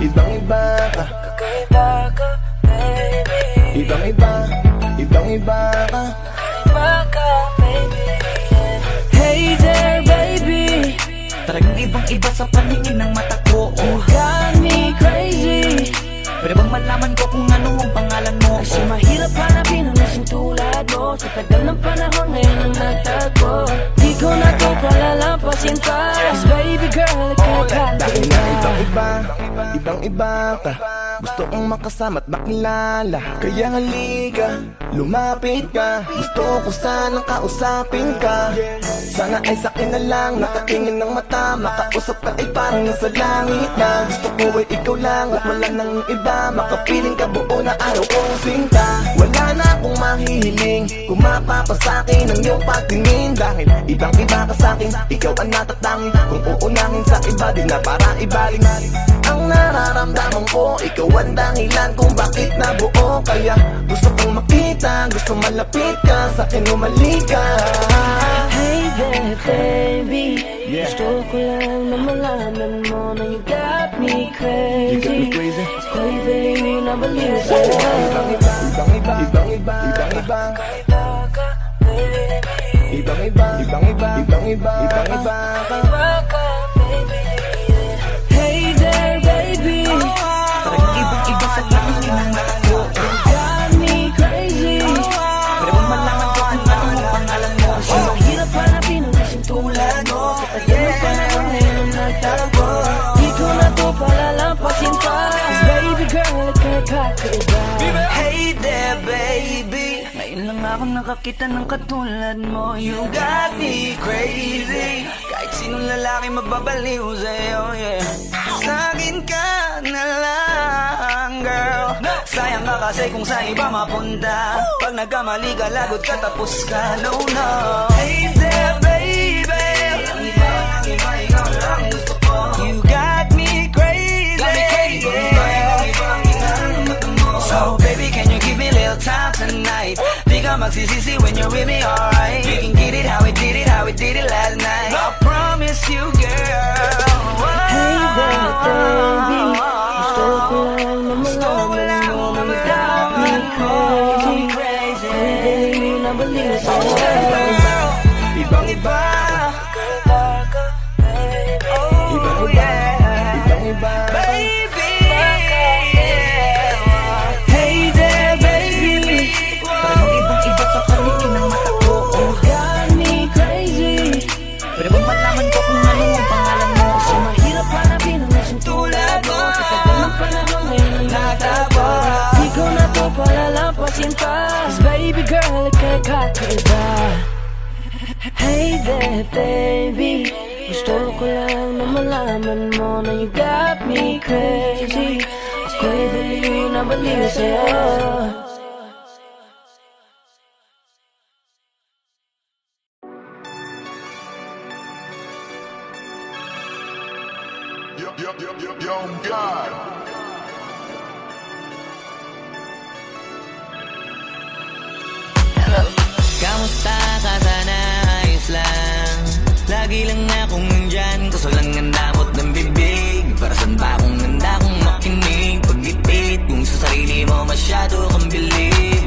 ibang-iba ka. Kakaiba ka, baby. Ibang-iba, ibang-iba ka. Kakaiba ka, baby. ibang iba sa paningin ng mata ko. You got me crazy. Pwede bang malaman ko kung ano ang pangalan mo? Kasi mahirap hanapin ang isang tulad mo. Sa tagal ng panahon ngayon ang nagtagpo. Di ko na to palalampasin pa. Cause baby girl, Dahil ikakakita. na ibang iba, ibang iba ka. Gusto kong makasama at makilala. Kaya halika, lumapit ka. Gusto ko sanang kausapin ka. Sana ay sakin na lang, nakatingin ng mata. Makausap ka ay parang nasa langit na. Gusto ko ay ikaw lang at wala nang iba. Makapiling ka buo na araw kong sinta. Wala na akong mahihiling kung mapapasakin ang iyong pagtingin. Dahil ibang iba ka sakin, ikaw ang natatangin. Kung uunangin sa iba, di na para ibaling. Ang nararamdaman ko, ikaw ang dahilan kung bakit nabuo. Kaya gusto kong makita, gusto malapit ka, sa akin umalik ka. Hey there, baby. Yeah. Gusto ko lang na malaman mo na you got me crazy. You got me crazy. Ako'y baliw na baliw sa'yo. Ibang iba, ibang iba, ibang iba, ibang iba. Iba ka, baby. Ibang iba, ibang iba, ibang iba, ibang iba ka. Iba ka, baby. Hey there, baby. Talagang ibang iba sa paningin ng mata ko. You got me crazy. Pwede bang malaman ko kung ano ang pangalan mo? Kasi mahirap hanapin ang isang tulad mo. Sa tagal ng panahon ngayon ang nagtagpo. Di ko na to palalampasin pa. Cause baby girl, ikakakita. Hey there, baby. Ngayon lang ako nakakita ng katulad mo. You got me crazy. Kahit sinong lalaki magbabaliw sa'yo, yeah. Sa'kin ka na lang, girl. Sayang ka kasi kung sa iba mapunta. Pag nagkamali ka, lagot ka, tapos ka, no, no. Hey there, baby. Ang iba, ikaw lang gusto ko. You got me crazy. So baby, can you give me a little time tonight? Di ka magsisisi when you're with me, alright? We can get it how we did it, how we did it last night. I promise you, girl. Hey there, baby. Gusto ko lang na malaman mo na you got me crazy. Ako'y baliw na baliw sa'yo. Ibang iba. Iba ka, baby. Oh yeah. Ibang iba, Baby. Hey there, baby. Talagang ibang iba sa paningin ng mata ko. You got me crazy. Pwede bang malaman ko kung ano ang pangalan mo? Kasi mahirap hanapin ang isang tulad mo. Sa tagal ng panahon ngayon ang nagtagpo. Di ko na to palalampasin pa. Cause baby girl, ikakakita. Hey there, baby. Gusto ko lang na malaman mo na you got me crazy. Ako'y baliw na baliw sa'yo. Yo, God. Kamusta ka sana? Ayos lang. Lagi lang akong nandyan, kaso lang ang damot ng bibig. Para saan ba akong handa kong makinig? Pag-ipit, kung sa sarili mo masyado kang bilib.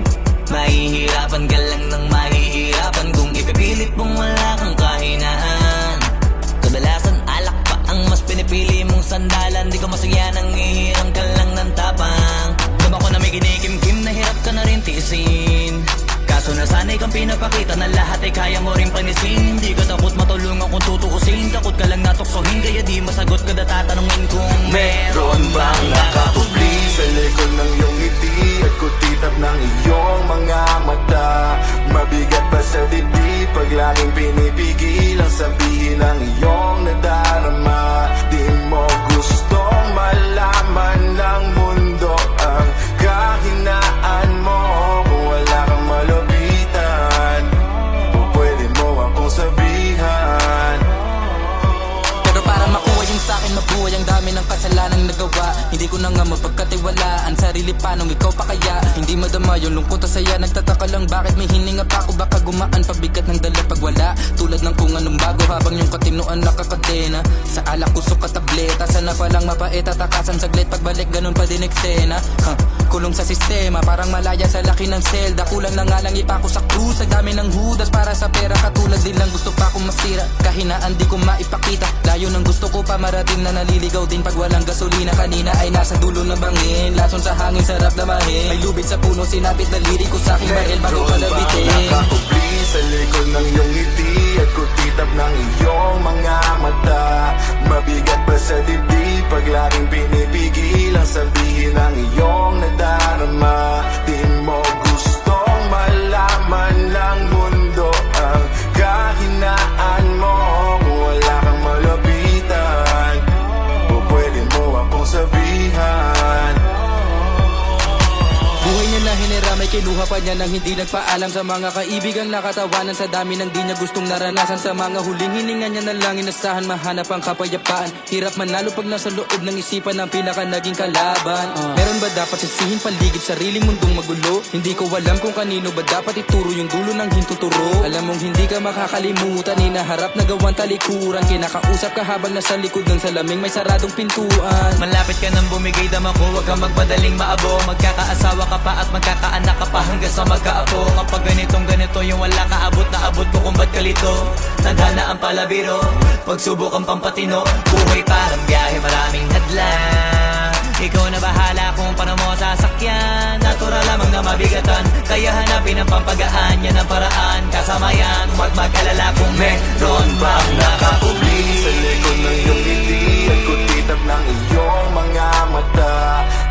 Mahihirapan ka lang ng mahihirapan kung ipipilit mong wala kang kahinaan. Kadalasan alak pa ang mas pinipili mong sandalan. Di ko masaya nang ihirang ka lang ng tapang. Dama ko na may kinikimkim na hirap ka na rin tiisin. Kaso nasanay kang pinapakita na lahat ay kaya mo rin panisin. Hindi ka takot matulungan kung tutuusin. Takot ka lang natuksohin, kaya di masagot ka na tatanungin kung meron bang nakapubli sa likod ng iyong ngiti at kutitap ng iyong mga mata. Mabigat pa sa dibdib pag laging pinipigil ang sabihin ng iyong nadarama. Di mo gustong malaman ng mundo ang kahinaan mo. Kung wala kang malapitan, o pwede mo akong sabihan. Pero para makuha yung sa'kin mabuhay, ang dami ng kasalanang nagawa. Hindi ko na nga mapagkatiwalaan. Sarili paanong ikaw pa kaya? Hindi madama yung lungkot at saya. Nagtataka lang bakit may hininga pa ako. Baka gumaan pabigat ng dala pag wala. Tulad ng kung anong bago habang yung katinoan nakakadena. Sa alak kusok at tableta. Sana palang mapait at takasan saglit. Pagbalik ganun pa din eksena. Kulong sa sistema, parang malaya sa laki ng selda. Kulang na nga lang ipako sa krus. Sa dami ng hudas para sa pera. Katulad din lang gusto pa akong masira. Kahinaan di ko maipakita. Layo ng gusto ko pa marating na naliligaw din pag walang gasolina. Kanina ay nasa dulo ng bangin. Lason sa hangin, sarap damahin. May lubid sa puno, sinapit na liri ko sa aking baril bago ka nabitin. Nakakubli sa likod ng iyong ngiti at kutitap ng iyong mga mata. Mabigat pa sa dibdib pag laging pinipigil ang sabihin ng iyong nadarama. Di mo gustong malaman ng mundo ang kahinaan mo. Kung wala kang malapitan, o pwede mo akong sabihan. Buhay niya na hinira, may kinuha pa niya nang hindi nagpaalam sa mga kaibigang nakatawanan. Sa dami ng di niya gustong naranasan, sa mga huling hininga niya na lang inasahan mahanap ang kapayapaan. Hirap manalo pag nasa loob ng isipan ng pinaka naging kalaban. Meron ba dapat sisihin paligid sariling mundong magulo? Hindi ko alam kung kanino ba dapat ituro yung dulo ng hintuturo. Alam mong hindi ka makakalimutan, hinaharap na gawang talikuran. Kinakausap ka habang nasa likod ng salaming may saradong pintuan. Malapit ka nang bumigay dama ko, huwag kang magmadaling maabo. Magkakaasawa ka pa at magkakaanak ka pa hanggang sa magkaapo. Kapag ganito yung wala ka abot na abot ko kung ba't kalito. Tadhana ang palabiro, pagsubok ang pampatino. Buhay parang biyahe, maraming hadlang. Ikaw na bahala kung paano mo sasakyan. Natural lamang na mabigatan, kaya hanapin ang pampagaan. Yan ang paraan, kasama yan. Huwag mag-alala kung meron bang nakakubli Sa likod ng iyong ngiti at kutitap ng iyong mga mata.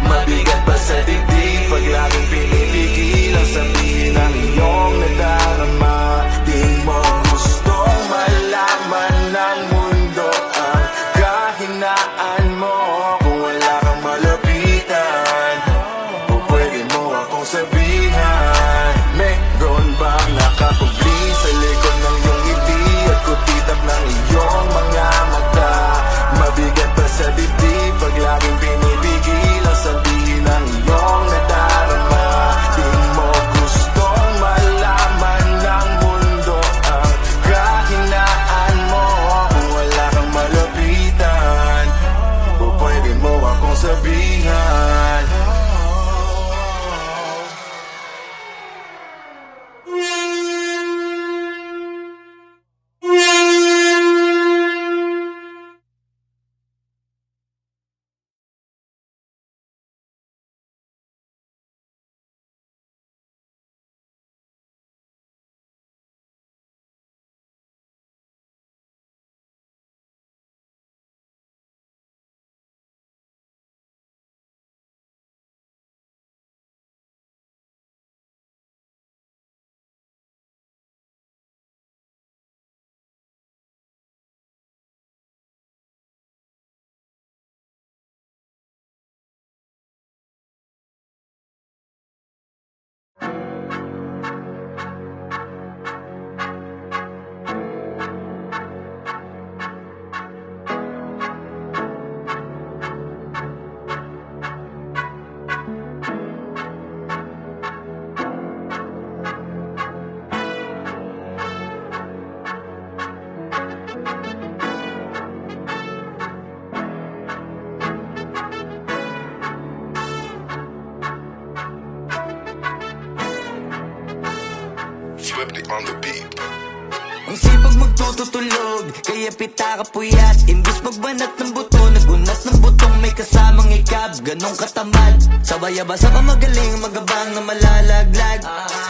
Mabigat pa sa dibdib pag laging pinipigil ang sabihin ng iyong nadarama. Di mo gustong malaman ng mundo ang kahinaan mo. Kung wala kang malapitan, o pwede mo akong sabihan. Meron bang nakakubli sa likod ng iyong ngiti at kutitap ng iyong mga mata. Mabigat pa sa dibdib pag laging pinipigil ang sabihin ng iyong nadarama. Di mo gustong malaman ng mundo ang kahinaan mo. Kung wala kang malapitan, o pwede mo akong sabihan. Swiftly on the beat. Ang sipag magtututulog, kaya pita ka puyat. Imbis magbanat ng buto, nagunat ng butong may kasamang ikab. Ganong katamad, sabay-abasa ka magaling, magabang na malalaglag.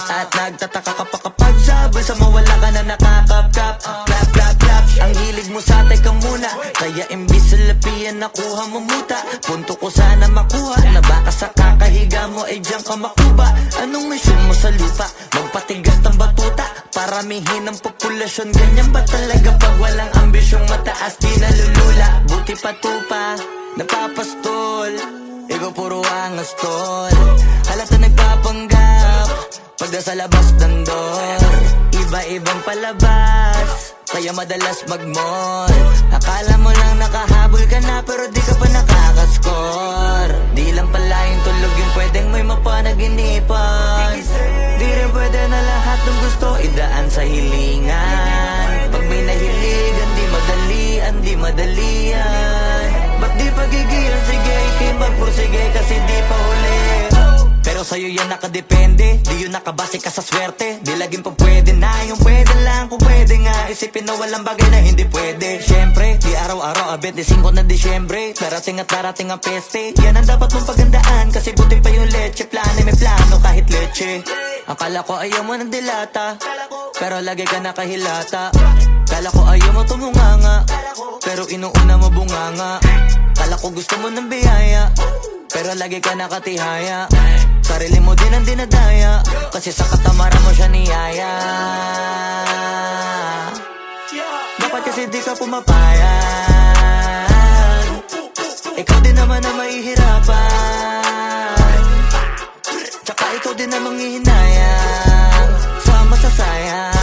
At nagtataka ka pa kapag sabay sa mawala ka na nakakapkap. Clap, clap, clap, ang hilig mo sa atay ka muna. Kaya imbis sa lapian nakuha mo muta. Punto ko sana makuha, na baka sa kakahiga mo ay diyan ka makuba. Anong mission mo sa lupa? Magpatigas ng batuta, paramihin ang populasyon. Ganyan ba talaga pag walang ambisyong mataas? Di nalulula, buti patupa, napapastol. Ikaw puro angas tol, halata nagpapanggap pag nasa labas ng door. Iba-ibang palabas, kaya madalas mag-mall. Akala mo lang nakahabol ka na, pero di ka pa nakakascore. Di lang pala yung tulog yung pwedeng may mapanaginipan. Di rin pwede na lahat ng gusto idaan sa hilingan. Pag may nahiligan, di madalian. Ba't di pagigilan, sige, ikay magpursige kasi di pa huli. Pero sa'yo yan nakadepende, di yun nakabase ka sa swerte. Di laging pa pwede na, yung pwede lang kung pwede nga. Isipin na walang bagay na hindi pwede. Siyempre, di araw-araw, 25 na Disyembre. Darating at darating ang peste, yan ang dapat mong pagandaan. Kasi buti pa yung leche, plano may plano kahit leche. Akala ko ayaw mo ng dilata, pero lagi ka nakahilata. Kala ko ayaw mo tumunganga, pero inuuna mo bunganga. Kala ko gusto mo ng biyaya, pero lagi ka nakatihaya. Sarili mo din ang dinadaya, kasi sa katamaran mo siya niyaya. Dapat kasi di ka pumapayag, ikaw din naman ang mahihirapan. Tsaka ikaw din ang manghihinayang sa masasayang.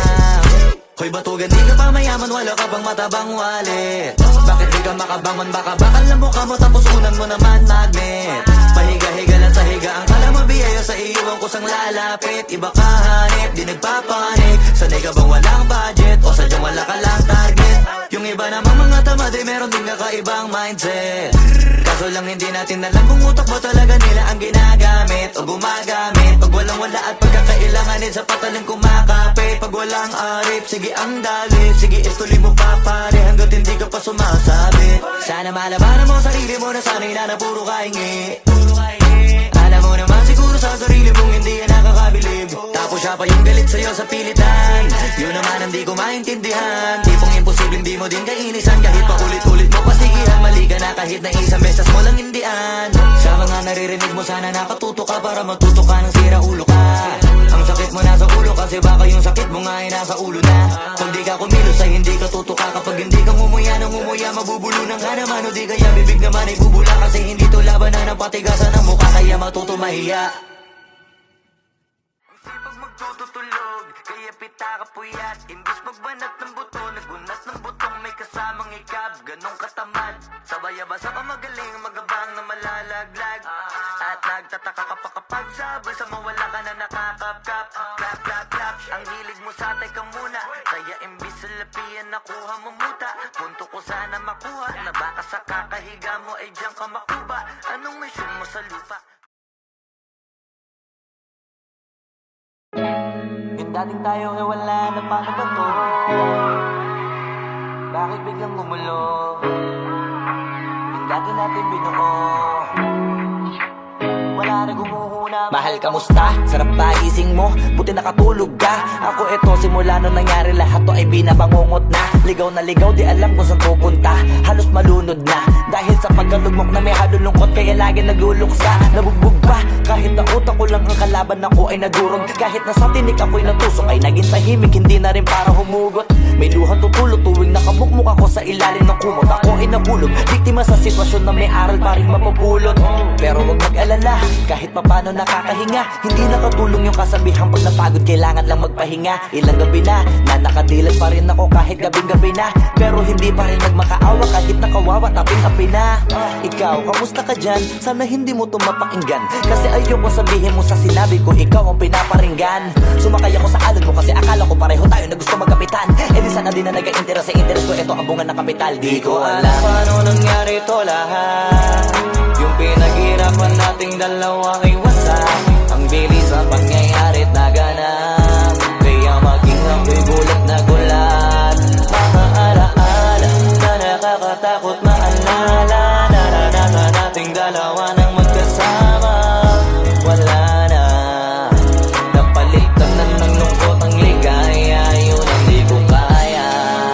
Hoy batugan, di ka pa mayaman, wala ka bang matabang wallet? Bakit di ka makabangon, baka bakal na mukha mo tapos unan mo naman magnet. Pahiga-higa lang sa higa, ang kala mabiyaya sa iyo ang kusang lalapit. Iba ka hanip, di nagpapanik. Sanay ka bang walang budget o sadyang wala ka lang target? Yung iba namang mga tamad ay meron din kakaibang mindset. Kaso lang hindi natin alam kung utak mo talaga nila ang ginagamit o gumagamit. Pag walang wala at pagkakailanganin sa patalim kumakapit. Pag walang arip, sige ang dali, sige istuloy mo pa pare hanggat hindi ka pa sumasabi. Sana malabanan mo sarili mo na sana'y na puro kahingi. Alam mo naman siguro sa sarili mong hindi yan nakakabilib. Tapos siya pa yung galit sa'yo sa pilitan. Yun naman ang di ko maintindihan. Tipong imposible hindi mo din kainisan. Kahit pa ulit-ulit mo pasigihan, mali ka na kahit na isang beses mo lang hindian. Sa mga naririnig mo sana nakatuto ka para matuto ka ng sira ulo ka. Ang sakit mo nasa ulo kasi baka yung sakit mo nga ay nasa ulo na. Kung di ka kumilos ay hindi ka tutuka. Kapag hindi ka ngumuya ng ngumuya, mabubulunan ka naman. O di kaya bibig naman ay bubula kasi hindi to labanan ng patigasan ng mukha. Kaya matuto mahiya. Pag magtutulog, kaya pita ka puyat. Imbis magbanat ng buto, nagunat ng butong may kasamang ikab. Ganong katamad, sabay-abasa pa magaling, magabang na malalaglag. At nagtataka ka pa kapag sabay sa mawala ka na nakakapkap. Clap, clap, clap, ang hilig mo sa atay ka muna. Kaya imbis sa lapian nakuha mo muta. Punto ko sana makuha, na baka sa kakahiga mo ay diyan ka makuba. Anong mission mo sa lupa? Yung dating tayo ay wala na paano ba to? Bakit biglang gumulo? Yung dati natin binuo, wala na gumuhuna. Mahal, kamusta? Sarap ba gising mo? Buti nakatulog ka. Ako eto, simula nung nangyari lahat to ay binabangungot na. Ligaw na ligaw, di alam kung saan pupunta. Halos malunod na dahil sa pagkalugmok na may halulungkot. Kaya lagi nagluluksa, nabugbog pa. Kahit na utak ko lang ang kalaban ako ay nagurog. Kahit na sa tinik ako'y natusok ay naging tahimik, hindi na rin para humugot. May luhang tutulog tuwing nakabukmuk ako sa ilalim ng kumot. Ako ay nahulog, biktima sa sitwasyon na may aral pa rin mapupulot. Pero huwag mag-alala, kahit papano nakakahinga. Hindi nakatulong yung kasabihan pag napagod kailangan lang magpahinga. Ilang gabi na nakadilat pa rin ako kahit gabing-gabi na. Pero hindi pa rin nagmakaawa kahit nakawawa taping-api na. Ikaw, kamusta ka dyan? Sana hindi mo ito mapakinggan, kasi ayoko sabihin mo sa sinabi ko ikaw ang pinaparinggan. Sumakay ako sa alon mo kasi akala ko pareho tayo na gusto magkapitan. Eh di sana din na nag-interest sa interest ko, ito ang bunga ng kapital. Di ko alam paano nangyari to lahat. Yung pinaghirapan nating dalawa ay wasak. Ang bilis ang pangyayarit na ganap, kaya maging ako'y gulat na gulat. Mga alaala na nakakatakot maalala. Naranasan nating dalawa nang magkasama. Wala na, napalitan na ng lungkot ang ligaya. Yun ang di ko kaya.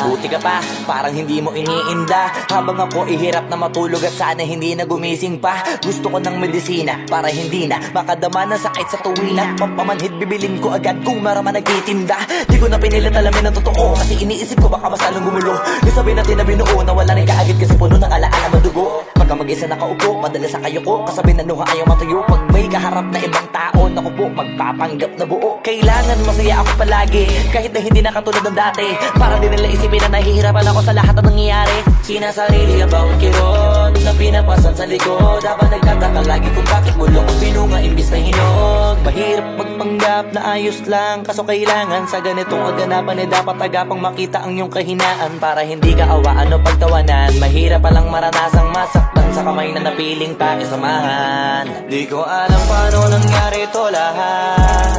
Buti ka pa, parang hindi mo iniinda. Habang ako ihirap na matulog at sana hindi na gumising pa. Gusto ko ng medisina para hindi na makadama ng sakit sa tuwina. Pampamanhid bibilin ko agad kung maraman nagtitinda. Di ko na pinilit alamin ang totoo, kasi iniisip ko baka mas lalong gumulo. Di sabihin natin na binuo na wala rin kaagad kasi puno ng alaala madugo. ka mag-isa nakaupo, madalas sa kayo ko, kasabi na nuha ayaw matuyo. Pag may kaharap na ibang tao, naku po, magpapanggap na buo. Kailangan masaya ako palagi, kahit na hindi na katulad ng dati. Para din nila isipin na nahihirapan ako sa lahat ng nangyayari. Sinasarili ang bawat kirot na pinapasan sa likod, habang nagtataka lagi kung bakit bulok ang pinunga imbis na hinog. Mahirap magpanggap na ayos lang, kaso kailangan sa ganitong aganapan dapat agapang makita ang iyong kahinaan, para hindi ka awaan o pagtawanan. Mahirap palang maranasang masaktan sa kamay na napiling pakisamahan. Di ko alam paano nangyari to lahat,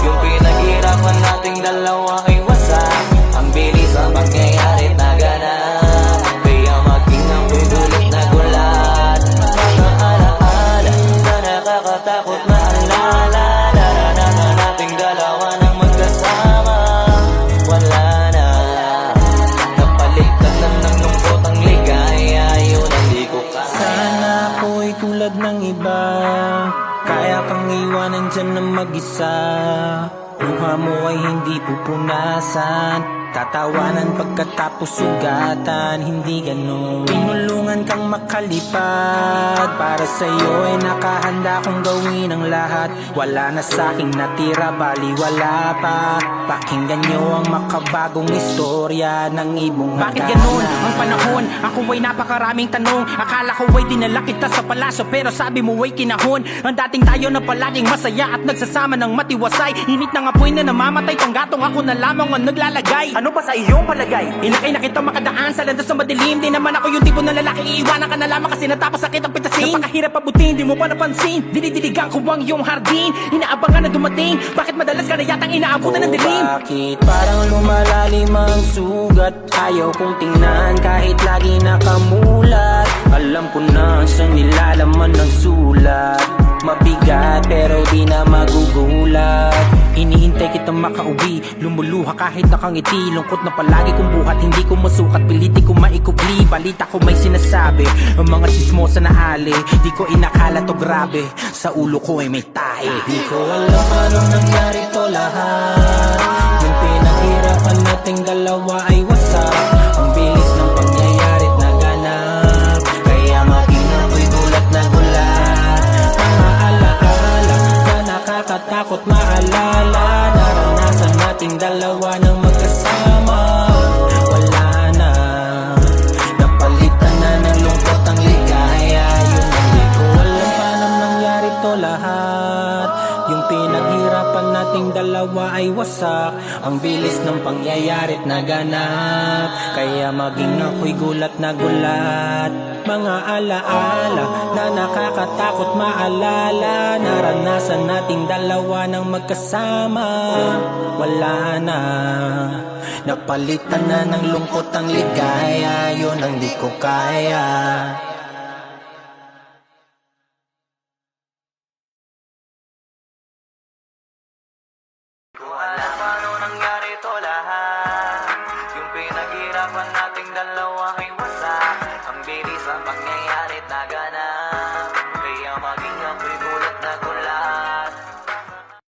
yung pinaghirapan nating dalawa ay wasak. Ang bilis ang pangyayari na ganap, kaya maging ang pidulot na gulat. Mga alaala na nakakatakot maalala, naranasan nating dalawa ng magkasama. Wala na, napalitan na ng lungkot ang ligaya, yun ang di ko kaya. Sana ako'y tulad ng iba, kaya kang iwanan dyan na mag-isa. Luha mo ay hindi pupunasan, tatawanan pagkatapos sugatan. Hindi ganun, tinulungan kang makalipad, para sa'yo ay nakahanda kong gawin ang lahat. Wala na sa'king natira, bali wala pa. Pakinggan nyo ang makabagong istorya ng ibong Bakit ganun ang panahon? Ako ay napakaraming tanong. Akala ko ay dinala kita sa palaso, pero sabi mo ay kinahon. Ang dating tayo na palaging masaya at nagsasama ng matiwasay. Init ng apoy na namamatay, panggatong ako na lamang ang naglalagay. Ano ba sa iyong palagay? Inakay na kita makadaan sa landas na madilim. Di naman ako yung tipo na lalaki, iiwanan ka na lamang kasi natapos sakit ang pitasin. Napakahirap abutin, di mo pa napansin. Dinidiligan ko ang iyong hardin, inaabangan na dumating. Bakit madalas ka na yatang inaabutan ng dilim? Bakit parang lumalalim ang sugat? Ayaw kong tingnan kahit lagi nakamulat. Alam ko na sa nilalaman ng sulat. Mabigat pero di na magugulat. Hinihintay kitang makauwi, lumuluha kahit nakangiti. Lungkot na palagi kong buhat, hindi ko masukat, piliti ko maikubli. Balita ko may sinasabi, ang mga sismosa na ali. Di ko inakala to grabe, sa ulo ko ay may tae. Di ko alam paano nangyari to lahat, yung pinaghirapan nating dalawa ay wasak. Ang bilis ng pangyayari't naganap, kaya maging ako'y gulat na gulat. Mga alaala na nakakatakot maalala, naranasan nating dalawa ng magkasama. Wala na, napalitan na ng lungkot ang ligaya. Yun ang di ko alam paano nangyari to lahat, yung pinaghirapan nating dalawa ay wasak. Ang bilis ng pangyayari't naganap, kaya maging ako'y gulat na gulat. Mga alaala na nakakatakot maalala, naranasan nating dalawa ng magkasama. Wala na, napalitan na ng lungkot ang ligaya. Yun ang di ko kaya.